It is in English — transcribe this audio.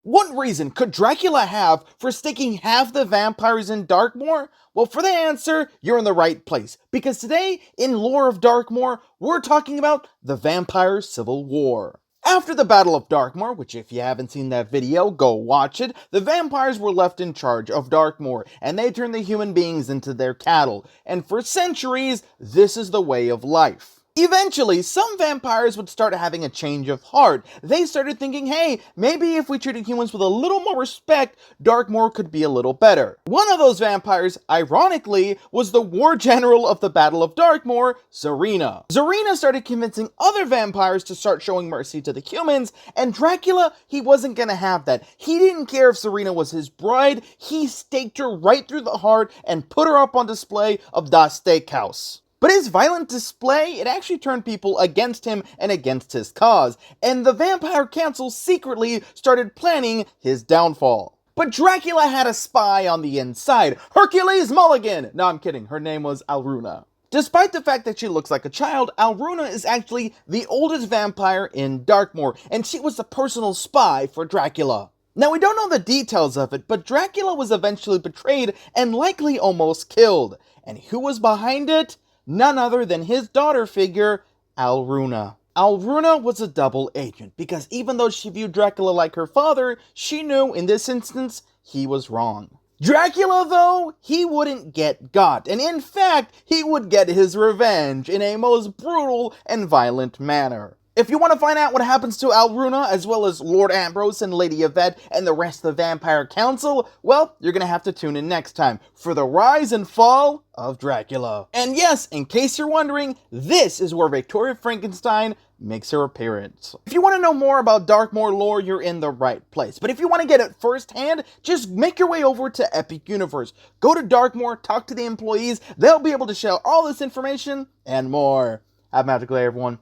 What reason could Dracula have for sticking half the vampires in Darkmoor? Well, for the answer, you're in the right place, because today, in Lore of Darkmoor, we're talking about the Vampire Civil War. After the Battle of Darkmoor, which if you haven't seen that video, go watch it, the vampires were left in charge of Darkmoor, and they turned the human beings into their cattle, and for centuries, this is the way of life. Eventually, some vampires would start having a change of heart. They started thinking, hey, maybe if we treated humans with a little more respect, Darkmoor could be a little better. One of those vampires, ironically, was the war general of the Battle of Darkmoor, Zarina. Zarina started convincing other vampires to start showing mercy to the humans, and Dracula, he wasn't gonna have that. He didn't care if Zarina was his bride, he staked her right through the heart and put her up on display of Das Steakhouse. But his violent display, it actually turned people against him and against his cause, and the Vampire Council secretly started planning his downfall. But Dracula had a spy on the inside, Hercules Mulligan! No, I'm kidding, her name was Alruna. Despite the fact that she looks like a child, Alruna is actually the oldest vampire in Darkmoor, and she was the personal spy for Dracula. Now, we don't know the details of it, but Dracula was eventually betrayed and likely almost killed. And who was behind it? None other than his daughter figure, Alruna. Alruna was a double agent, because even though she viewed Dracula like her father, she knew in this instance he was wrong. Dracula, though, he wouldn't get got, and in fact, he would get his revenge in a most brutal and violent manner. If you want to find out what happens to Alruna, as well as Lord Ambrose and Lady Yvette and the rest of the Vampire Council, well, you're gonna have to tune in next time for the rise and fall of Dracula. And yes, in case you're wondering, this is where Victoria Frankenstein makes her appearance. If you want to know more about Darkmoor lore, you're in the right place. But if you want to get it firsthand, just make your way over to Epic Universe. Go to Darkmoor, talk to the employees, they'll be able to share all this information and more. Have a magical day, everyone.